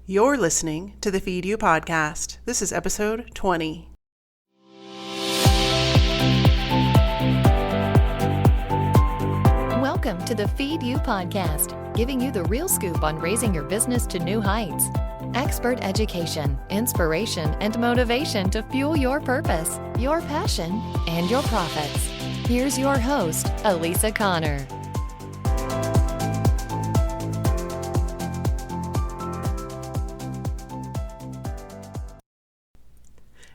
You're listening to the Feed You podcast. This is episode 20. Welcome to the Feed You podcast, giving you the real scoop on raising your business to new heights. Expert education, inspiration, and motivation to fuel your purpose, your passion, and your profits. Here's your host, Elisa Connor.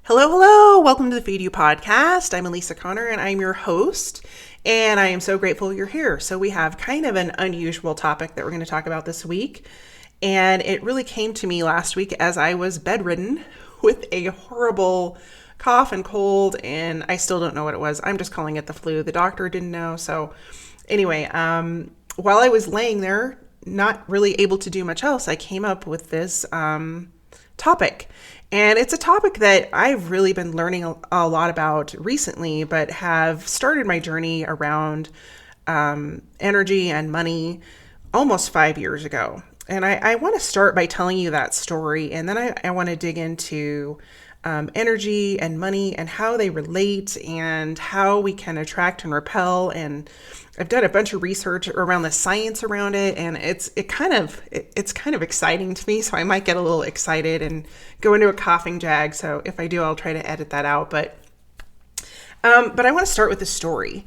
Hello. Welcome to the Feed You podcast. I'm Elisa Connor and I'm your host. And I am so grateful you're here. So we have kind of an unusual topic that we're going to talk about this week. And it really came to me last week as I was bedridden with a horrible cough and cold. And I still don't know what it was. I'm just calling it the flu. The doctor didn't know. So anyway, while I was laying there, not really able to do much else, I came up with this topic. And it's a topic that I've really been learning a lot about recently, but have started my journey around energy and money almost 5 years ago. And I want to start by telling you that story. And then I want to dig into energy and money and how they relate and how we can attract and repel. And I've done a bunch of research around the science around it, and it's kind of exciting to me. So I might get a little excited and go into a coughing jag. So if I do, I'll try to edit that out. But I want to start with the story.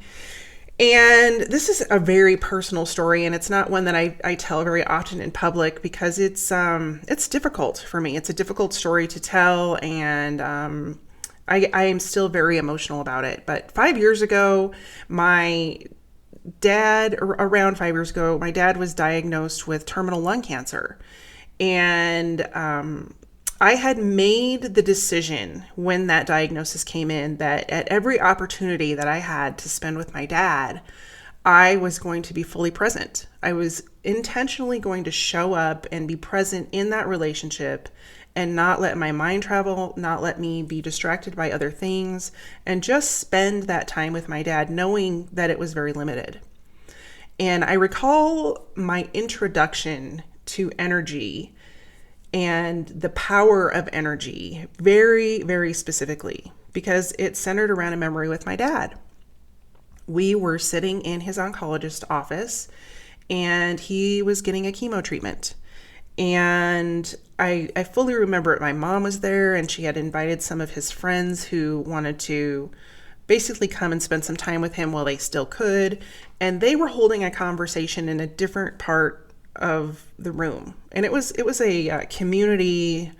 And this is a very personal story, and it's not one that I tell very often in public because it's difficult for me. It's a difficult story to tell, and I am still very emotional about it. But 5 years ago, around 5 years ago, my dad was diagnosed with terminal lung cancer. And I had made the decision when that diagnosis came in that at every opportunity that I had to spend with my dad, I was going to be fully present. I was intentionally going to show up and be present in that relationship and not let my mind travel, not let me be distracted by other things, and just spend that time with my dad knowing that it was very limited. And I recall my introduction to energy and the power of energy very, very specifically because it centered around a memory with my dad. We were sitting in his oncologist office and he was getting a chemo treatment. And I fully remember it. My mom was there and she had invited some of his friends who wanted to basically come and spend some time with him while they still could. And they were holding a conversation in a different part of the room. And it was a community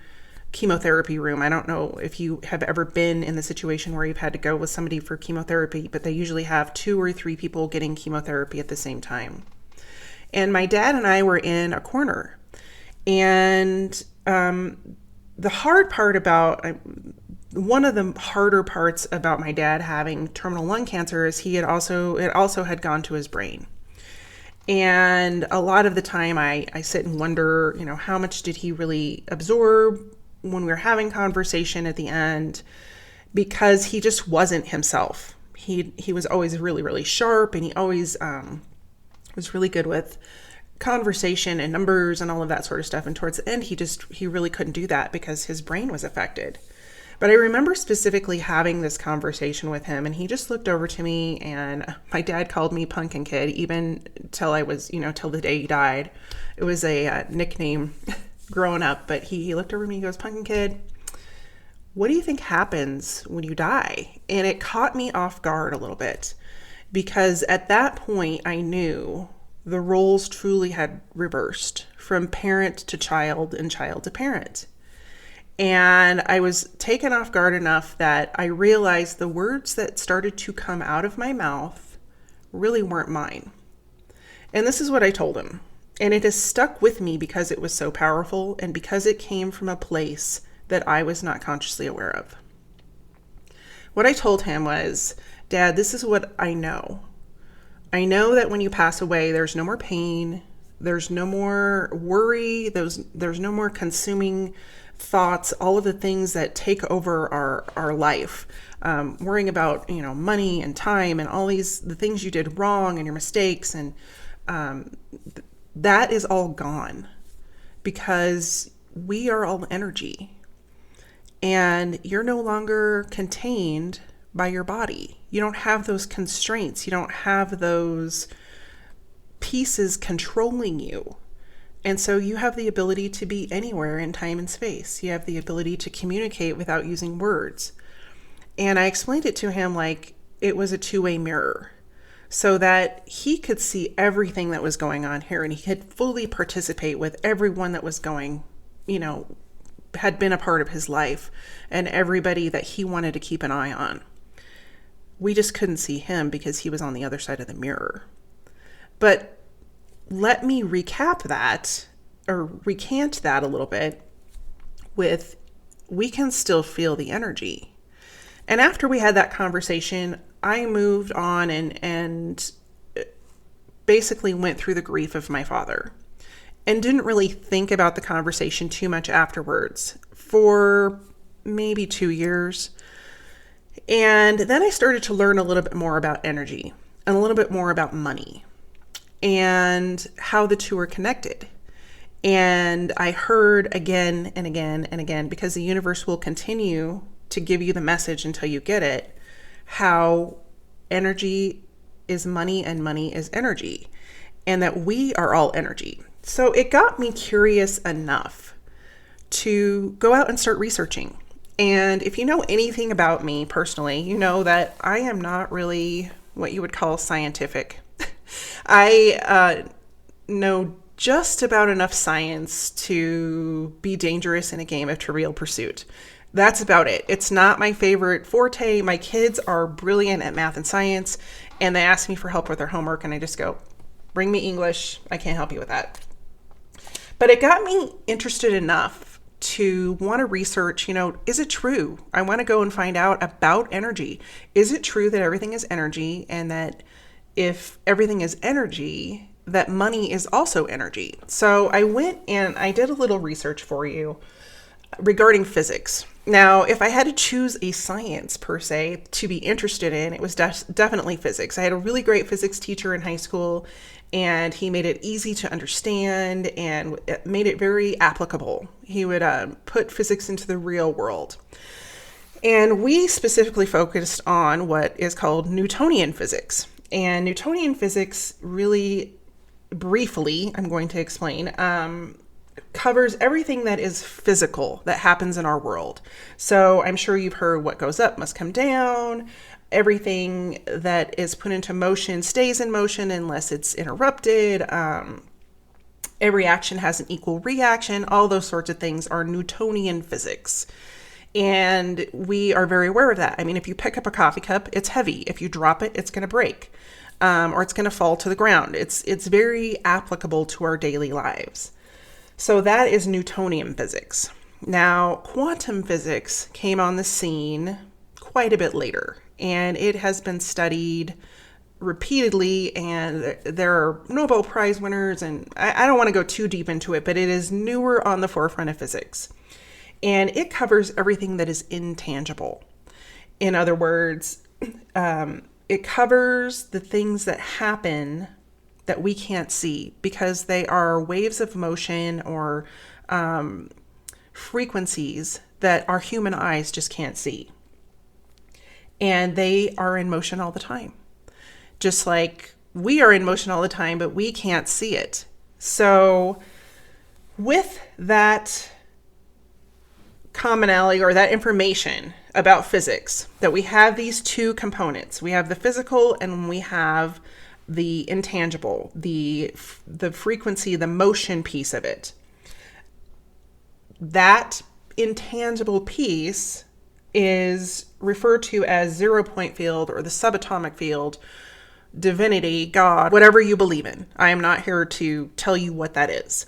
chemotherapy room. I don't know if you have ever been in the situation where you've had to go with somebody for chemotherapy, but they usually have 2 or 3 people getting chemotherapy at the same time. And my dad and I were in a corner. And the hard part about one of the harder parts about my dad having terminal lung cancer is it also had gone to his brain. And a lot of the time I sit and wonder, how much did he really absorb when we were having conversation at the end, because he just wasn't himself. He was always really, really sharp, and he always was really good with conversation and numbers and all of that sort of stuff. And towards the end, he really couldn't do that because his brain was affected. But I remember specifically having this conversation with him, and he just looked over to me, and my dad called me Pumpkin Kid, even till I was, till the day he died. It was a nickname growing up, but he looked over at me, he goes, Pumpkin Kid, what do you think happens when you die? And it caught me off guard a little bit, because at that point I knew the roles truly had reversed from parent to child and child to parent. And I was taken off guard enough that I realized the words that started to come out of my mouth really weren't mine. And this is what I told him. And it has stuck with me because it was so powerful and because it came from a place that I was not consciously aware of. What I told him was, Dad, this is what I know. I know that when you pass away, there's no more pain. There's no more worry. There's no more consuming thoughts, all of the things that take over our life, worrying about, money and time and all the things you did wrong and your mistakes. And that is all gone because we are all energy, and you're no longer contained by your body. You don't have those constraints. You don't have those pieces controlling you. And so you have the ability to be anywhere in time and space. You have the ability to communicate without using words. And I explained it to him like it was a two-way mirror, so that he could see everything that was going on here, and he could fully participate with everyone that was going, had been a part of his life, and everybody that he wanted to keep an eye on. We just couldn't see him because he was on the other side of the mirror. But let me recant that a little bit with, we can still feel the energy. And after we had that conversation, I moved on and basically went through the grief of my father and didn't really think about the conversation too much afterwards for maybe 2 years. And then I started to learn a little bit more about energy and a little bit more about money and how the two are connected. And I heard again and again and again, because the universe will continue to give you the message until you get it, how energy is money and money is energy, and that we are all energy. So it got me curious enough to go out and start researching. And if you know anything about me personally, you know that I am not really what you would call scientific. I know just about enough science to be dangerous in a game of Trivial Pursuit. That's about it. It's not my favorite forte. My kids are brilliant at math and science, and they ask me for help with their homework, and I just go, bring me English. I can't help you with that. But it got me interested enough to want to research, is it true? I want to go and find out about energy. Is it true that everything is energy, and that if everything is energy, that money is also energy? So I went and I did a little research for you regarding physics. Now, if I had to choose a science per se to be interested in, it was definitely physics. I had a really great physics teacher in high school, and he made it easy to understand and it made it very applicable. He would put physics into the real world. And we specifically focused on what is called Newtonian physics. And Newtonian physics, really briefly, I'm going to explain, covers everything that is physical that happens in our world. So I'm sure you've heard what goes up must come down. Everything that is put into motion stays in motion unless it's interrupted. Every action has an equal reaction. All those sorts of things are Newtonian physics. And we are very aware of that. I mean, if you pick up a coffee cup, it's heavy. If you drop it, it's going to break, or it's going to fall to the ground. It's very applicable to our daily lives. So that is Newtonian physics. Now, quantum physics came on the scene quite a bit later, and it has been studied repeatedly, and there are Nobel Prize winners, and I don't want to go too deep into it, but it is newer on the forefront of physics. And it covers everything that is intangible. In other words, it covers the things that happen that we can't see because they are waves of motion or frequencies that our human eyes just can't see. And they are in motion all the time. Just like we are in motion all the time, but we can't see it. So with that commonality or that information about physics, that we have these two components. We have the physical and we have the intangible, the frequency, the motion piece of it. That intangible piece is referred to as zero-point field or the subatomic field, divinity, God, whatever you believe in. I am not here to tell you what that is.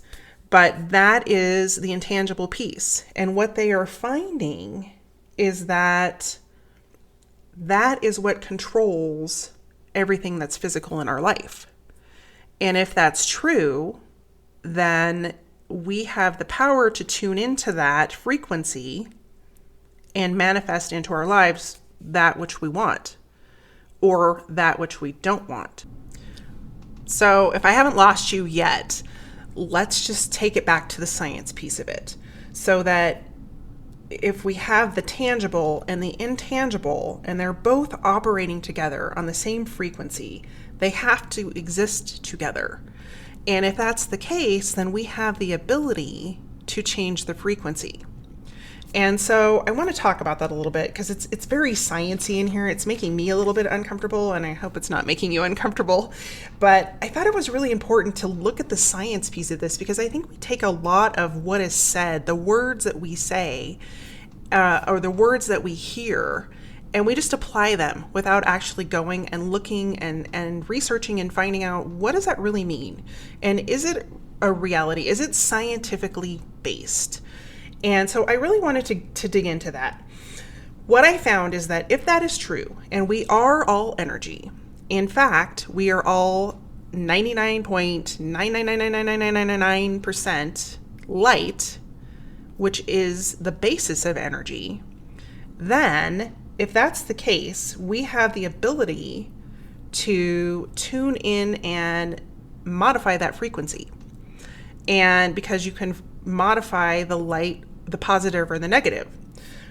But that is the intangible piece. And what they are finding is that that is what controls everything that's physical in our life. And if that's true, then we have the power to tune into that frequency and manifest into our lives that which we want or that which we don't want. So if I haven't lost you yet, let's just take it back to the science piece of it. so that if we have the tangible and the intangible, and they're both operating together on the same frequency, they have to exist together. And if that's the case, then we have the ability to change the frequency. And so I want to talk about that a little bit because it's very sciencey in here. It's making me a little bit uncomfortable, and I hope it's not making you uncomfortable. But I thought it was really important to look at the science piece of this, because I think we take a lot of what is said, the words that we say, or the words that we hear, and we just apply them without actually going and looking and researching and finding out, what does that really mean? And is it a reality? Is it scientifically based? And so I really wanted to dig into that. What I found is that if that is true, and we are all energy, in fact, we are all 99.9999999% light, which is the basis of energy, then if that's the case, we have the ability to tune in and modify that frequency. And because you can modify the light, the positive or the negative.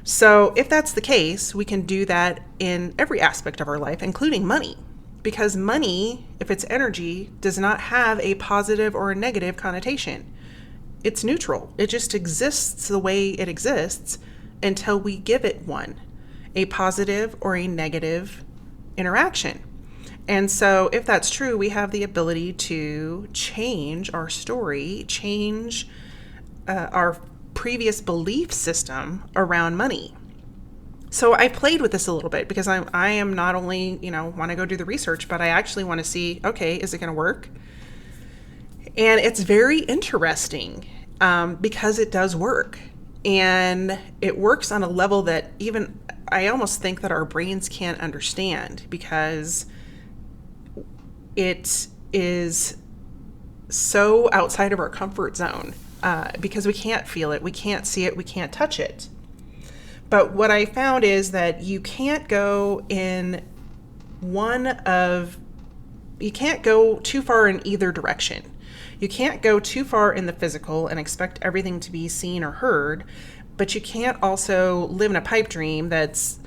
So if that's the case, we can do that in every aspect of our life, including money. Because money, if it's energy, does not have a positive or a negative connotation. It's neutral. It just exists the way it exists until we give it one, a positive or a negative interaction. And so if that's true, we have the ability to change our story, change our previous belief system around money. So I played with this a little bit because I am not only, want to go do the research, but I actually want to see, okay, is it going to work? And it's very interesting because it does work. And it works on a level that even I almost think that our brains can't understand, because it is so outside of our comfort zone, because we can't feel it, we can't see it, we can't touch it. But what I found is that you can't go too far in either direction. You can't go too far in the physical and expect everything to be seen or heard, but you can't also live in a pipe dream that's,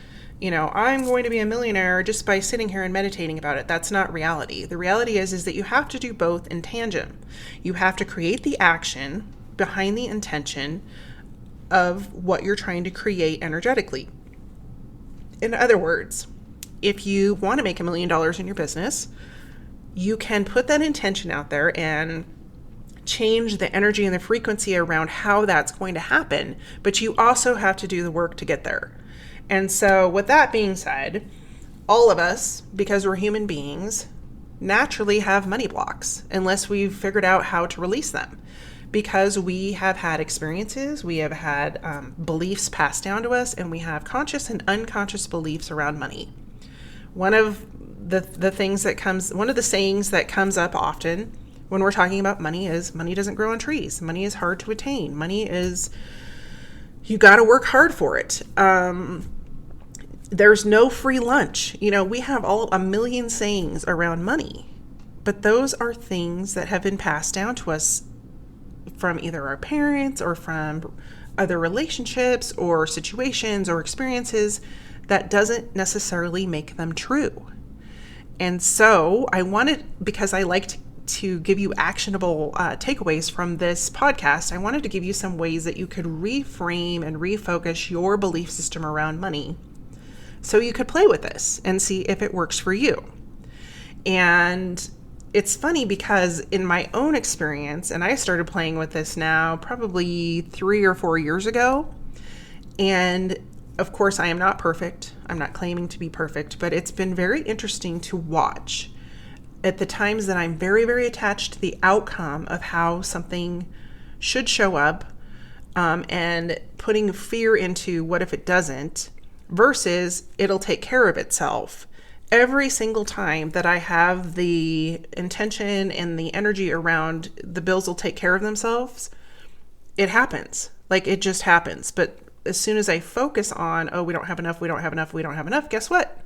I'm going to be a millionaire just by sitting here and meditating about it. That's not reality. The reality is that you have to do both in tandem. You have to create the action behind the intention of what you're trying to create energetically. In other words, if you want to make $1 million in your business, you can put that intention out there and change the energy and the frequency around how that's going to happen, but you also have to do the work to get there. And so with that being said, all of us, because we're human beings, naturally have money blocks unless we've figured out how to release them, because we have had experiences, we have had beliefs passed down to us, and we have conscious and unconscious beliefs around money. One of the sayings that comes up often when we're talking about money is, money doesn't grow on trees. Money is hard to attain. Money is, you got to work hard for it. There's no free lunch. We have a million sayings around money, but those are things that have been passed down to us from either our parents or from other relationships or situations or experiences that doesn't necessarily make them true. And so because I like to give you actionable takeaways from this podcast, I wanted to give you some ways that you could reframe and refocus your belief system around money so you could play with this and see if it works for you. And it's funny because in my own experience, and I started playing with this now probably 3 or 4 years ago, and of course I am not perfect. I'm not claiming to be perfect, but it's been very interesting to watch at the times that I'm very, very attached to the outcome of how something should show up, and putting fear into what if it doesn't, versus it'll take care of itself. Every single time that I have the intention and the energy around the bills will take care of themselves, it happens. Like, it just happens. But as soon as I focus on, we don't have enough, guess what?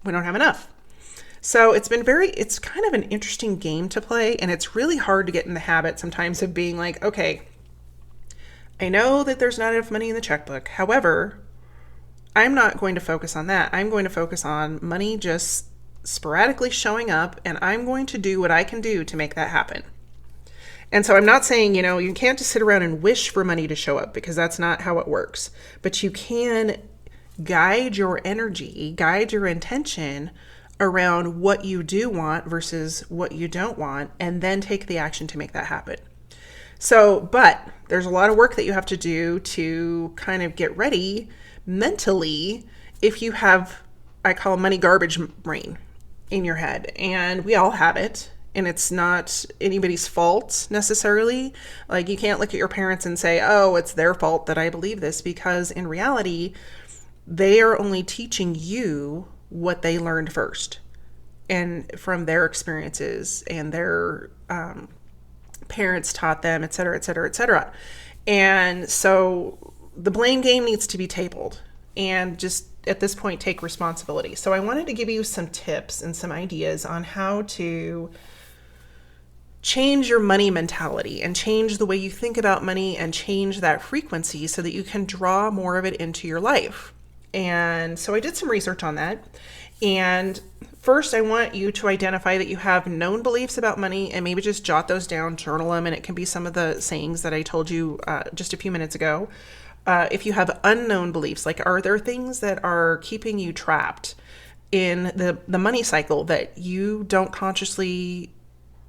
We don't have enough. So it's kind of an interesting game to play, and it's really hard to get in the habit sometimes of being like, okay, I know that there's not enough money in the checkbook. However, I'm not going to focus on that. I'm going to focus on money just sporadically showing up, and I'm going to do what I can do to make that happen. And so I'm not saying, you can't just sit around and wish for money to show up, because that's not how it works. But you can guide your energy, guide your intention around what you do want versus what you don't want, and then take the action to make that happen. So, but there's a lot of work that you have to do to kind of get ready mentally if you have, I call money garbage brain in your head. And we all have it. And it's not anybody's fault necessarily. Like, you can't look at your parents and say, oh, it's their fault that I believe this, because in reality, they are only teaching you what they learned first and from their experiences, and their parents taught them, et cetera, et cetera, et cetera. And so the blame game needs to be tabled, and just at this point take responsibility. So I wanted to give you some tips and some ideas on how to change your money mentality and change the way you think about money and change that frequency so that you can draw more of it into your life. And so I did some research on that. And first, I want you to identify that you have known beliefs about money, and maybe just jot those down, journal them, and it can be some of the sayings that I told you just a few minutes ago. If you have unknown beliefs, like, are there things that are keeping you trapped in the money cycle that you don't consciously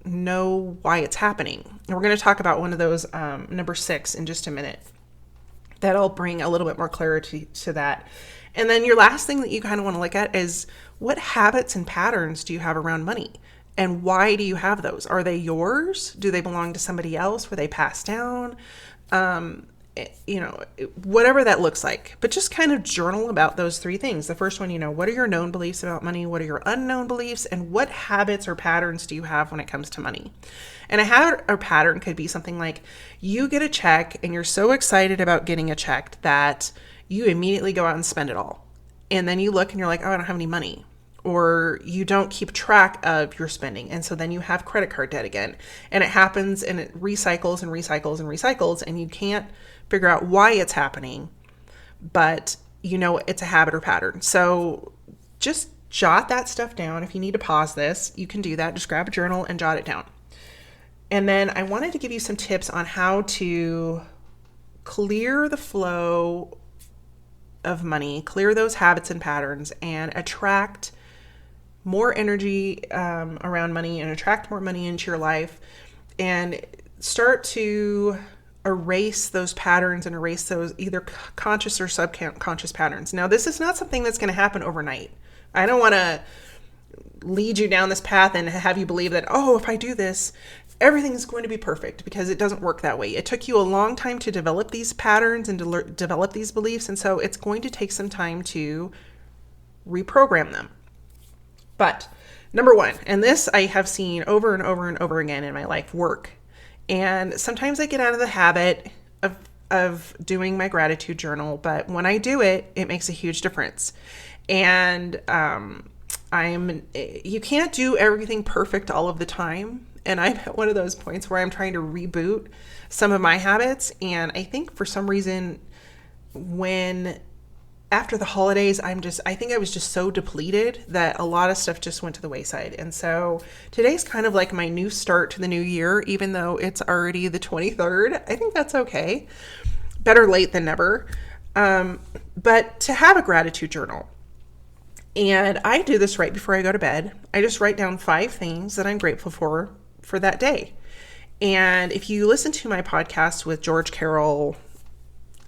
know why it's happening? And we're going to talk about one of those, number 6, in just a minute. That'll bring a little bit more clarity to that. And then your last thing that you kind of want to look at is, what habits and patterns do you have around money? And why do you have those? Are they yours? Do they belong to somebody else? Were they passed down? Whatever that looks like. But just kind of journal about those 3 things. The first one, what are your known beliefs about money? What are your unknown beliefs? And what habits or patterns do you have when it comes to money? And a habit or pattern could be something like, you get a check and you're so excited about getting a check that you immediately go out and spend it all. And then you look and you're like, oh, I don't have any money. Or you don't keep track of your spending. And so then you have credit card debt again. And it happens and it recycles and recycles and recycles. And you can't figure out why it's happening, but it's a habit or pattern. So just jot that stuff down. If you need to pause this, you can do that. Just grab a journal and jot it down. And then I wanted to give you some tips on how to clear the flow of money, clear those habits and patterns, and attract more energy around money, and attract more money into your life, and start to erase those patterns and erase those either conscious or subconscious patterns. Now, this is not something that's going to happen overnight. I don't want to lead you down this path and have you believe that, oh, if I do this, everything's going to be perfect, because it doesn't work that way. It took you a long time to develop these patterns and to develop these beliefs. And so it's going to take some time to reprogram them. But number 1, and this I have seen over and over and over again in my life, work. And sometimes I get out of the habit of doing my gratitude journal, but when I do it, it makes a huge difference. And you can't do everything perfect all of the time. And I'm at one of those points where I'm trying to reboot some of my habits. And I think for some reason, after the holidays, I think I was just so depleted that a lot of stuff just went to the wayside. And so today's kind of like my new start to the new year, even though it's already the 23rd. I think that's okay. Better late than never. But to have a gratitude journal. And I do this right before I go to bed. I just write down 5 things that I'm grateful for that day. And if you listen to my podcast with George Carroll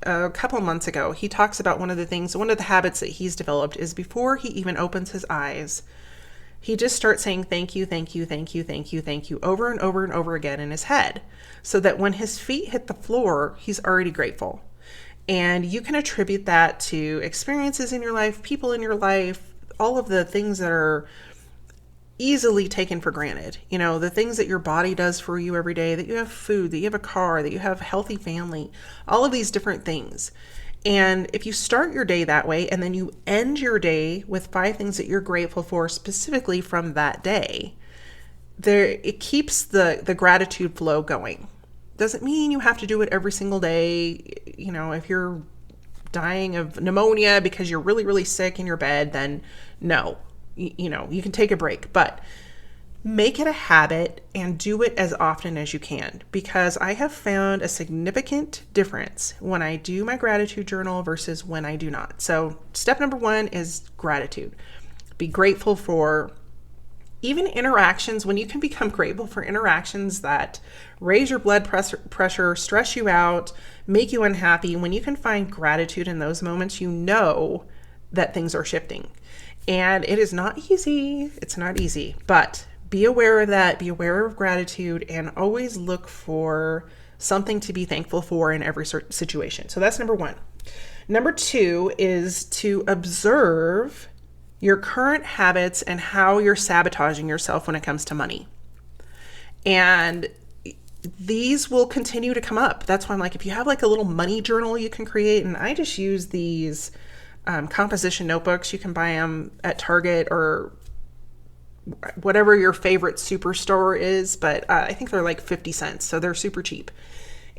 a couple months ago, he talks about one of the habits that he's developed is, before he even opens his eyes, he just starts saying thank you, thank you, thank you, thank you, thank you over and over and over again in his head, so that when his feet hit the floor, he's already grateful. And you can attribute that to experiences in your life, people in your life, all of the things that are easily taken for granted. The things that your body does for you every day, that you have food, that you have a car, that you have a healthy family, all of these different things. And if you start your day that way, and then you end your day with 5 things that you're grateful for specifically from that day, it keeps the gratitude flow going. Doesn't mean you have to do it every single day. You know, if you're dying of pneumonia because you're really, really sick in your bed, then no, you know, you can take a break, but make it a habit and do it as often as you can, because I have found a significant difference when I do my gratitude journal versus when I do not. So step number 1 is gratitude. Be grateful for even interactions, when you can become grateful for interactions that raise your blood pressure, stress you out, make you unhappy. When you can find gratitude in those moments, you know that things are shifting. And it is not easy. It's not easy, but be aware of that. Be aware of gratitude and always look for something to be thankful for in every situation. So that's number 1. Number 2 is to observe your current habits and how you're sabotaging yourself when it comes to money. And these will continue to come up. That's why I'm like, if you have like a little money journal you can create, and I just use these composition notebooks. You can buy them at Target or whatever your favorite superstore is, but I think they're like 50 cents. So they're super cheap.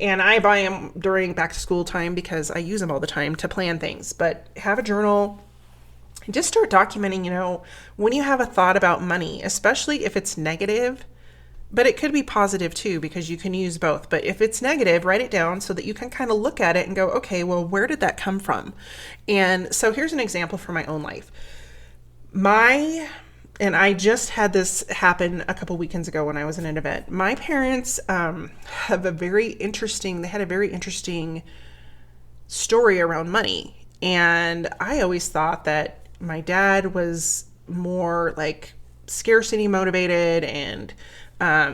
And I buy them during back to school time because I use them all the time to plan things. But have a journal. Just start documenting, you know, when you have a thought about money, especially if it's negative, but it could be positive too, because you can use both. But if it's negative, write it down so that you can kind of look at it and go, okay, well, where did that come from? And so here's an example from my own life. And I just had this happen a couple weekends ago when I was in an event. My parents had a very interesting story around money. And I always thought that my dad was more like scarcity motivated and,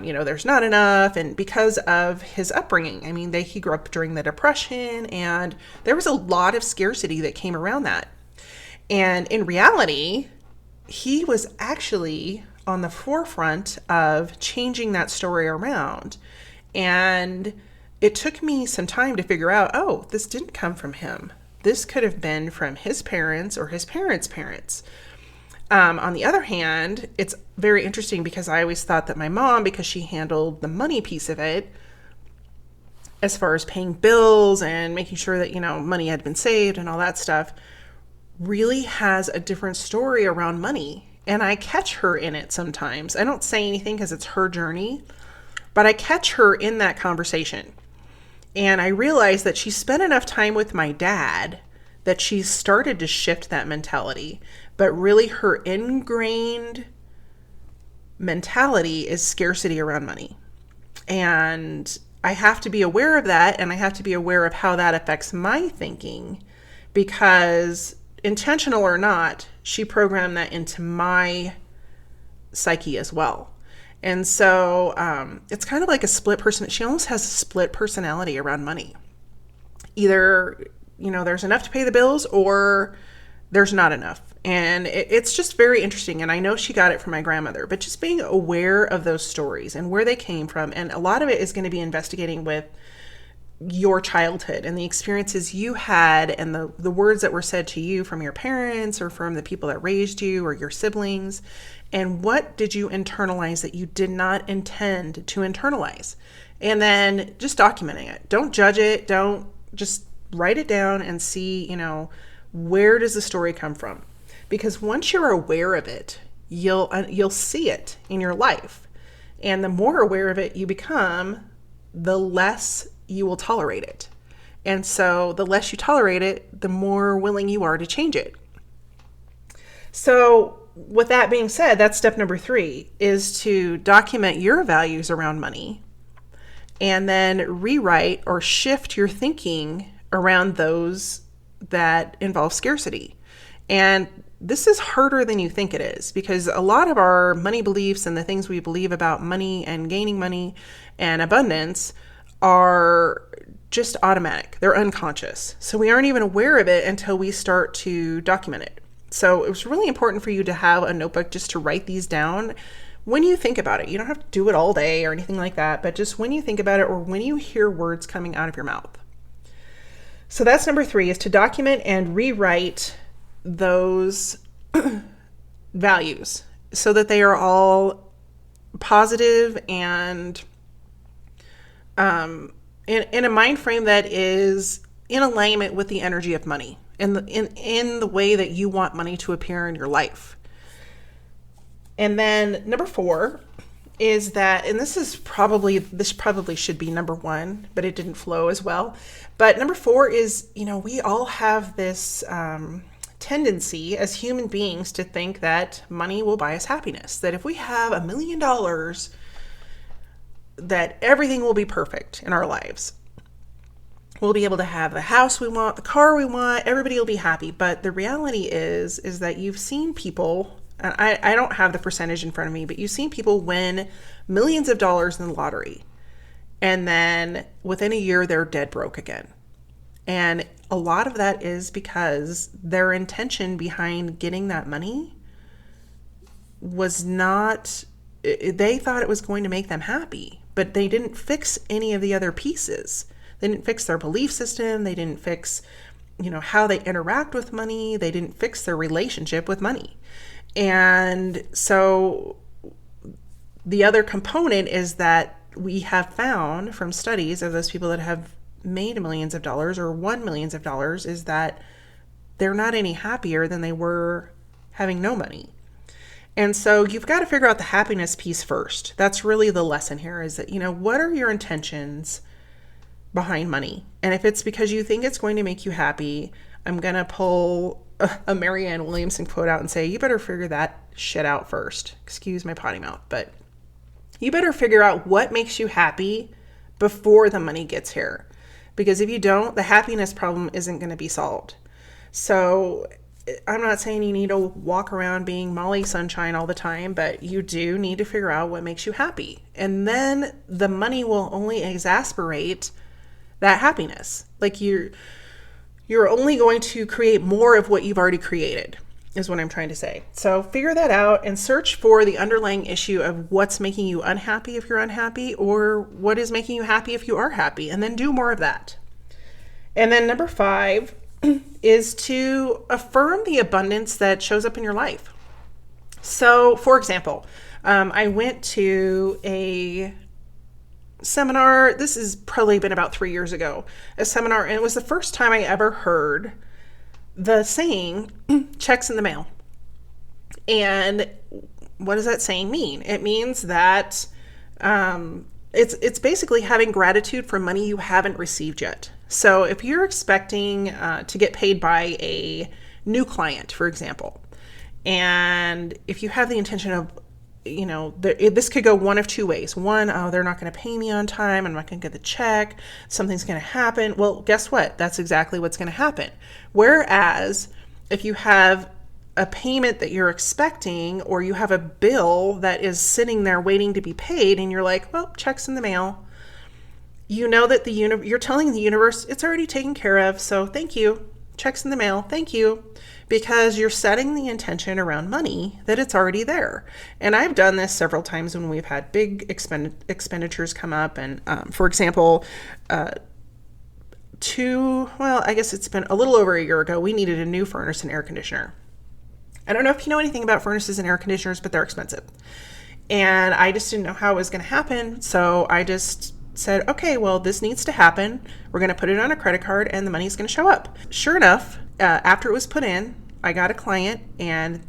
you know, there's not enough. And because of his upbringing, I mean, he grew up during the Depression and there was a lot of scarcity that came around that. And in reality, he was actually on the forefront of changing that story around. And it took me some time to figure out, oh, this didn't come from him. This could have been from his parents or his parents' parents. On the other hand, it's very interesting because I always thought that my mom, because she handled the money piece of it, as far as paying bills and making sure that, you know, money had been saved and all that stuff, really has a different story around money. And I catch her in it sometimes. I don't say anything because it's her journey, but I catch her in that conversation. And I realized that she spent enough time with my dad that she started to shift that mentality. But really her ingrained mentality is scarcity around money. And I have to be aware of that, and I have to be aware of how that affects my thinking, because intentional or not, she programmed that into my psyche as well. And so it's kind of like a split person. She almost has a split personality around money. Either, you know, there's enough to pay the bills or there's not enough. And it's just very interesting. And I know she got it from my grandmother, but just being aware of those stories and where they came from. And a lot of it is going to be investigating with your childhood and the experiences you had and the words that were said to you from your parents or from the people that raised you or your siblings. And what did you internalize that you did not intend to internalize? And then just documenting it. Don't judge it. Don't just write it down and see, you know, where does the story come from? Because once you're aware of it, you'll see it in your life. And the more aware of it you become, the less you will tolerate it. And so the less you tolerate it, the more willing you are to change it. So with that being said, that's step number 3, is to document your values around money and then rewrite or shift your thinking around those that involve scarcity. And this is harder than you think it is, because a lot of our money beliefs and the things we believe about money and gaining money and abundance are just automatic. They're unconscious. So we aren't even aware of it until we start to document it. So it was really important for you to have a notebook just to write these down when you think about it. You don't have to do it all day or anything like that, but just when you think about it or when you hear words coming out of your mouth. So that's number 3, is to document and rewrite those values so that they are all positive and in a mind frame that is in alignment with the energy of money and in the way that you want money to appear in your life. And then number 4 is that, and this probably should be number 1, but it didn't flow as well. But number 4 is, we all have this tendency as human beings to think that money will buy us happiness. That if we have $1 million, that everything will be perfect in our lives. We'll be able to have the house we want, the car we want, everybody will be happy. But the reality is that you've seen people, and I don't have the percentage in front of me, but you've seen people win millions of dollars in the lottery. And then within a year, they're dead broke again. And a lot of that is because their intention behind getting that money was not, they thought it was going to make them happy, but they didn't fix any of the other pieces. They didn't fix their belief system. They didn't fix, how they interact with money. They didn't fix their relationship with money. And so the other component is that we have found from studies of those people that have made millions of dollars or won millions of dollars is that they're not any happier than they were having no money. And so you've got to figure out the happiness piece first. That's really the lesson here is that, what are your intentions behind money? And if it's because you think it's going to make you happy, I'm going to pull a Marianne Williamson quote out and say, you better figure that shit out first. Excuse my potty mouth, but you better figure out what makes you happy before the money gets here. Because if you don't, the happiness problem isn't going to be solved. So I'm not saying you need to walk around being Molly Sunshine all the time, but you do need to figure out what makes you happy. And then the money will only exacerbate that happiness. Like you're only going to create more of what you've already created, is what I'm trying to say. So figure that out and search for the underlying issue of what's making you unhappy if you're unhappy, or what is making you happy if you are happy, and then do more of that. And then number 5 is to affirm the abundance that shows up in your life. So for example, I went to a seminar, this has probably been about 3 years ago, a seminar, and it was the first time I ever heard the saying, checks in the mail. And what does that saying mean? It means that it's basically having gratitude for money you haven't received yet. So if you're expecting to get paid by a new client, for example, and if you have the intention of, this could go one of 2 ways. One, they're not going to pay me on time. I'm not going to get the check. Something's going to happen. Well, guess what? That's exactly what's going to happen. Whereas if you have a payment that you're expecting, or you have a bill that is sitting there waiting to be paid, and you're like, well, check's in the mail. You know that you're telling the universe it's already taken care of. So thank you. Check's in the mail. Thank you. Because you're setting the intention around money that it's already there. And I've done this several times when we've had big expenditures come up. And for example, I guess it's been a little over a year ago, we needed a new furnace and air conditioner. I don't know if you know anything about furnaces and air conditioners, but they're expensive. And I just didn't know how it was going to happen. So I just said, okay, well, this needs to happen. We're going to put it on a credit card and the money's going to show up. Sure enough, after it was put in, I got a client and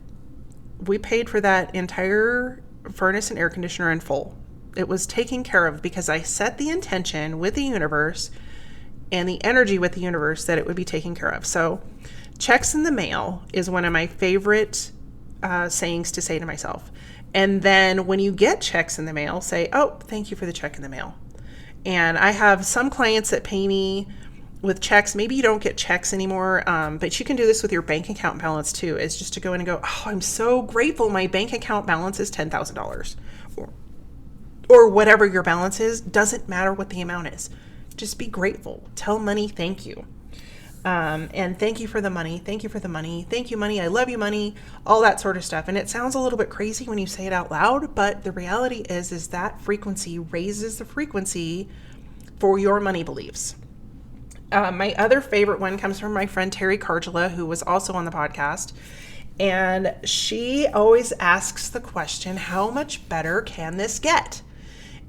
we paid for that entire furnace and air conditioner in full. It was taken care of because I set the intention with the universe and the energy with the universe that it would be taken care of. So checks in the mail is one of my favorite sayings to say to myself. And then when you get checks in the mail, say, oh, thank you for the check in the mail. And I have some clients that pay me with checks. Maybe you don't get checks anymore, but you can do this with your bank account balance too, is just to go in and go, oh, I'm so grateful my bank account balance is $10,000 or whatever your balance is. Doesn't matter what the amount is. Just be grateful. Tell money thank you. And thank you for the money. Thank you for the money. Thank you, money. I love you, money. All that sort of stuff. And it sounds a little bit crazy when you say it out loud, but the reality is that frequency raises the frequency for your money beliefs. My other favorite one comes from my friend Terry Cargilla, who was also on the podcast. And she always asks the question, how much better can this get?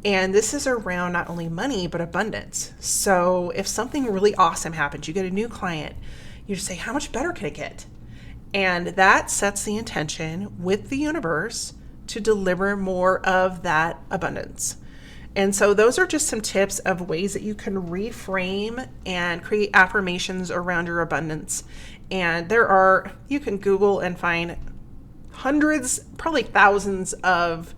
And this is around not only money, but abundance. So if something really awesome happens, you get a new client, you just say, how much better can it get? And that sets the intention with the universe to deliver more of that abundance. And so those are just some tips of ways that you can reframe and create affirmations around your abundance. And you can Google and find hundreds, probably thousands of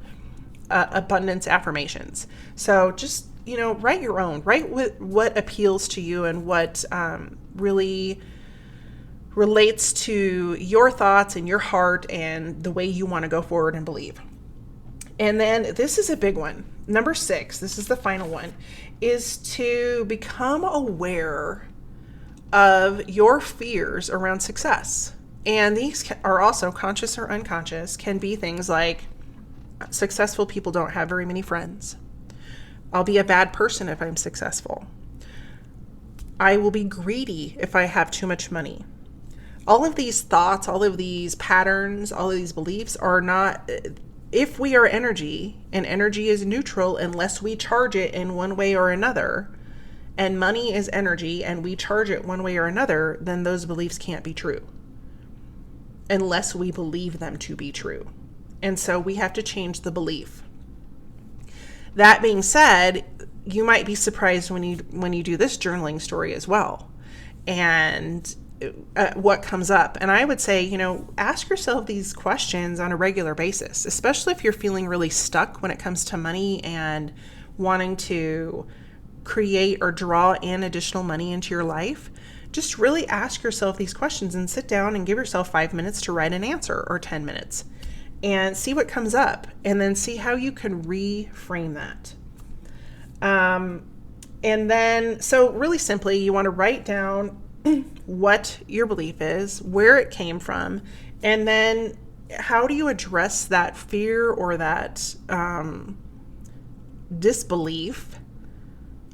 abundance affirmations. So just, write your own, write what appeals to you and what really relates to your thoughts and your heart and the way you want to go forward and believe. And then this is a big one. Number 6, this is the final one, is to become aware of your fears around success. And these are also conscious or unconscious, can be things like successful people don't have very many friends. I'll be a bad person if I'm successful. I will be greedy if I have too much money. All of these thoughts, all of these patterns, all of these beliefs are not, if we are energy, and energy is neutral unless we charge it in one way or another, and money is energy and we charge it one way or another, then those beliefs can't be true unless we believe them to be true. And so we have to change the belief. That being said, you might be surprised when you do this journaling story as well, and what comes up. And I would say, ask yourself these questions on a regular basis, especially if you're feeling really stuck when it comes to money and wanting to create or draw in additional money into your life. Just really ask yourself these questions and sit down and give yourself 5 minutes to write an answer, or 10 minutes, and see what comes up, and then see how you can reframe that. And then, so really simply, you want to write down what your belief is, where it came from, and then how do you address that fear or that disbelief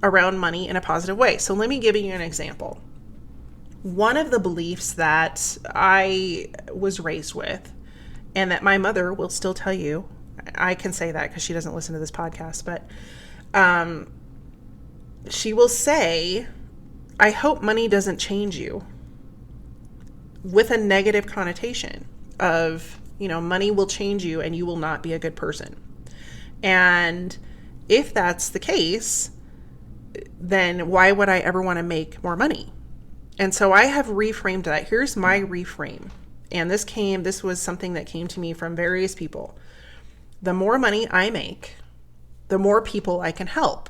around money in a positive way. So let me give you an example. One of the beliefs that I was raised with, and that my mother will still tell you, I can say that because she doesn't listen to this podcast, but she will say, I hope money doesn't change you, with a negative connotation of, money will change you and you will not be a good person. And if that's the case, then why would I ever want to make more money? And so I have reframed that. Here's my reframe. And this was something that came to me from various people. The more money I make, the more people I can help.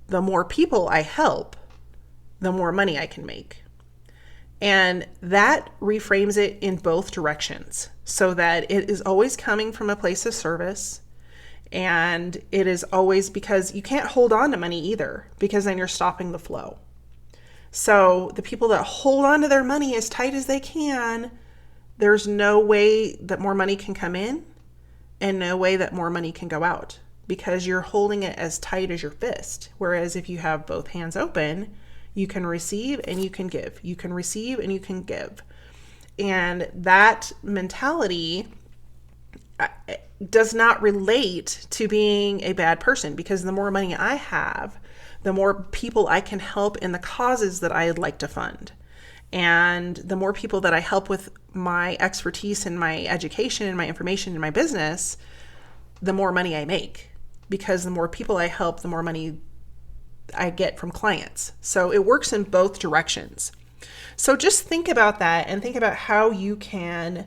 The more people I help, the more money I can make. And that reframes it in both directions, so that it is always coming from a place of service. And it is always, because you can't hold on to money either, because then you're stopping the flow. So the people that hold on to their money as tight as they can, there's no way that more money can come in and no way that more money can go out, because you're holding it as tight as your fist. Whereas if you have both hands open, you can receive and you can give. You can receive and you can give. And that mentality does not relate to being a bad person, because the more money I have, the more people I can help in the causes that I'd like to fund. And the more people that I help with my expertise and my education and my information and my business, the more money I make, because the more people I help, the more money I get from clients. So it works in both directions. So just think about that and think about how you can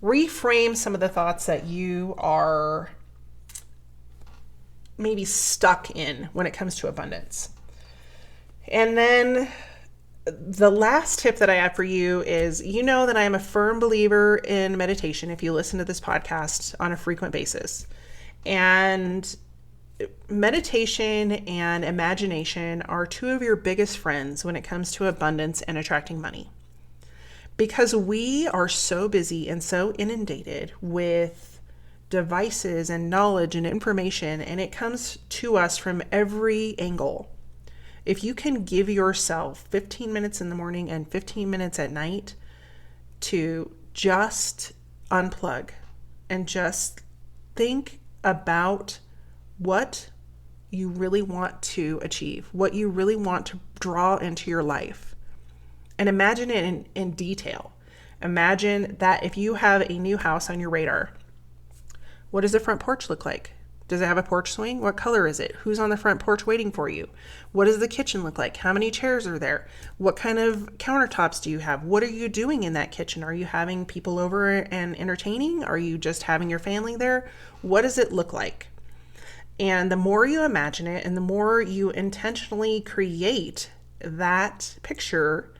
reframe some of the thoughts that you are maybe stuck in when it comes to abundance. And then the last tip that I have for you is, that I am a firm believer in meditation if you listen to this podcast on a frequent basis. And meditation and imagination are two of your biggest friends when it comes to abundance and attracting money. Because we are so busy and so inundated with devices and knowledge and information, and it comes to us from every angle. If you can give yourself 15 minutes in the morning and 15 minutes at night to just unplug and just think about what you really want to achieve, what you really want to draw into your life, and imagine it in detail. Imagine that if you have a new house on your radar, what does the front porch look like? Does it have a porch swing? What color is it? Who's on the front porch waiting for you? What does the kitchen look like? How many chairs are there? What kind of countertops do you have? What are you doing in that kitchen? Are you having people over and entertaining? Are you just having your family there? What does it look like? And the more you imagine it and the more you intentionally create that picture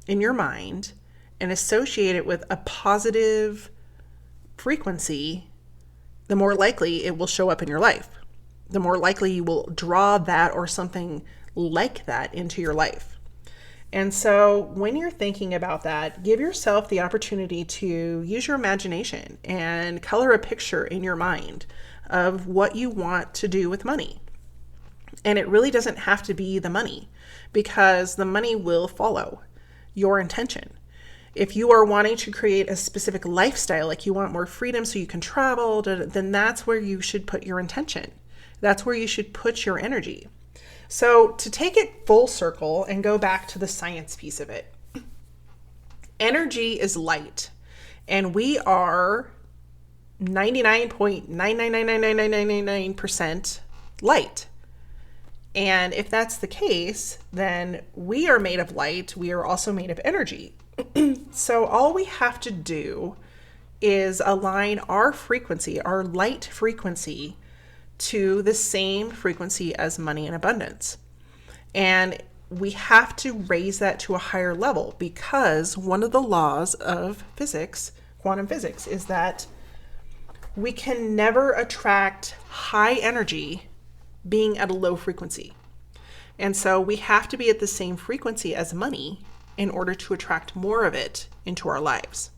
in your mind and associate it with a positive frequency, the more likely it will show up in your life. The more likely you will draw that or something like that into your life. And so when you're thinking about that, give yourself the opportunity to use your imagination and color a picture in your mind of what you want to do with money. And it really doesn't have to be the money, because the money will follow your intention. If you are wanting to create a specific lifestyle, like you want more freedom so you can travel, then that's where you should put your intention. That's where you should put your energy. So to take it full circle and go back to the science piece of it, energy is light, and we are 99.9999999% light. And if that's the case, then we are made of light. We are also made of energy. So all we have to do is align our frequency, our light frequency, to the same frequency as money and abundance. And we have to raise that to a higher level, because one of the laws of physics, quantum physics, is that we can never attract high energy being at a low frequency. And so we have to be at the same frequency as money in order to attract more of it into our lives.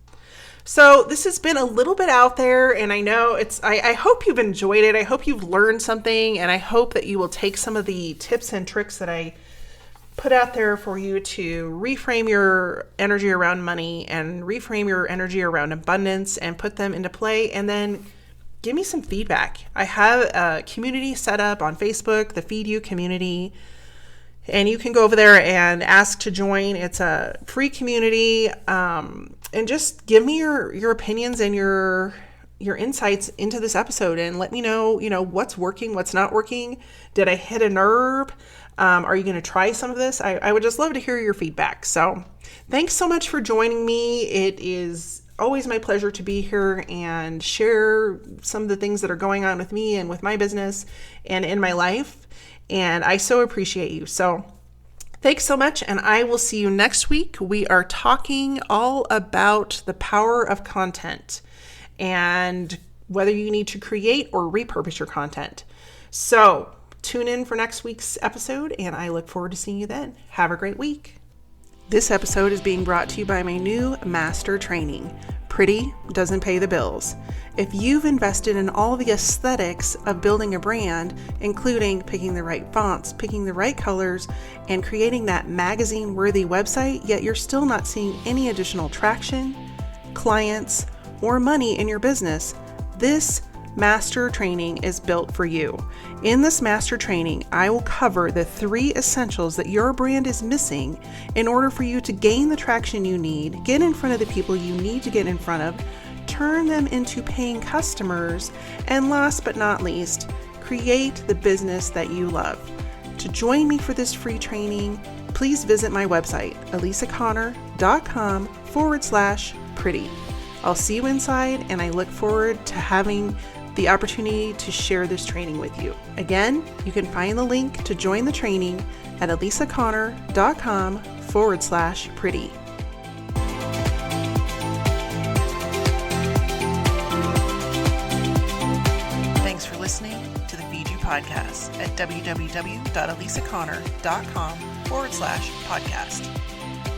So this has been a little bit out there, and I know I hope you've enjoyed it. I hope you've learned something, and I hope that you will take some of the tips and tricks that I put out there for you to reframe your energy around money and reframe your energy around abundance and put them into play, and then give me some feedback. I have a community set up on Facebook, the Feed You community, and you can go over there and ask to join. It's a free community, and just give me your opinions and your insights into this episode, and let me know, what's working, what's not working. Did I hit a nerve? Are you going to try some of this? I would just love to hear your feedback. So thanks so much for joining me. It is always my pleasure to be here and share some of the things that are going on with me and with my business and in my life. And I so appreciate you. So thanks so much, and I will see you next week. We are talking all about the power of content and whether you need to create or repurpose your content. So tune in for next week's episode, and I look forward to seeing you then. Have a great week. This episode is being brought to you by my new master training, Pretty Doesn't Pay the Bills. If you've invested in all the aesthetics of building a brand, including picking the right fonts, picking the right colors, and creating that magazine-worthy website, yet you're still not seeing any additional traction, clients, or money in your business, this master training is built for you. In this master training, I will cover the 3 essentials that your brand is missing in order for you to gain the traction you need, get in front of the people you need to get in front of, turn them into paying customers, and last but not least, create the business that you love. To join me for this free training, please visit my website, elisaconnor.com/pretty. I'll see you inside, and I look forward to having the opportunity to share this training with you. Again, you can find the link to join the training at elisaconnor.com/pretty. Thanks for listening to the Feed You podcast at www.elisaconnor.com/podcast.